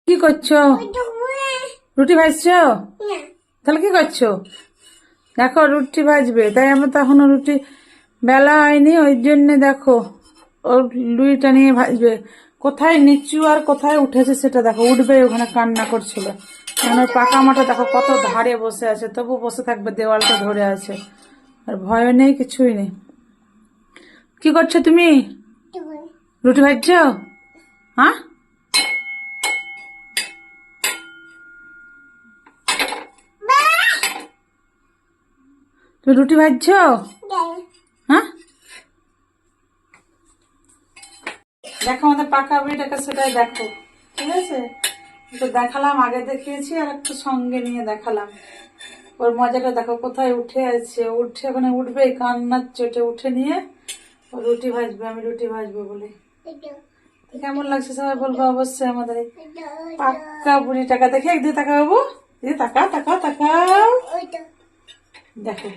কি করছো? রুটি ভাজছো? তাহলে কি করছো? দেখো রুটি ভাজবে, তাই আমার তো এখনো রুটি বেলা হয়নি, ওই জন্য দেখো ওর লুইটা নিয়ে ভাজবে। কোথায় নিচু আর কোথায় উঠেছে সেটা দেখো, উঠবে ওখানে কান্না করছিল। মানে পাকা মাটা দেখো কত ধারে বসে আছে, তবু বসে থাকবে, দেওয়ালটা ধরে আছে, আর ভয় নেই, কিছুই নেই। কি করছো তুমি? রুটি ভাজছো? হ্যাঁ, তুমি রুটি ভাজছো? হ্যাঁ, দেখো আমাদের পাকা বুড়িটাকে, সেটাই দেখো। ঠিক আছে, একটু দেখালাম, আগে দেখিয়েছি আর একটু সঙ্গে নিয়ে দেখালাম। ওর মজাটা দেখো, কোথায় উঠে আছে, উঠে ওখানে উঠবে, কান্নার চোটে উঠে নিয়ে ও রুটি ভাজবে, আমি রুটি ভাজবো বলে। কেমন লাগছে সবাই বলবো অবশ্যই। আমাদের এই পাক্কা বুড়িটাকে দেখে একদিকে তাকাবো, দিদি তাকা তাকা তাকাও, দেখো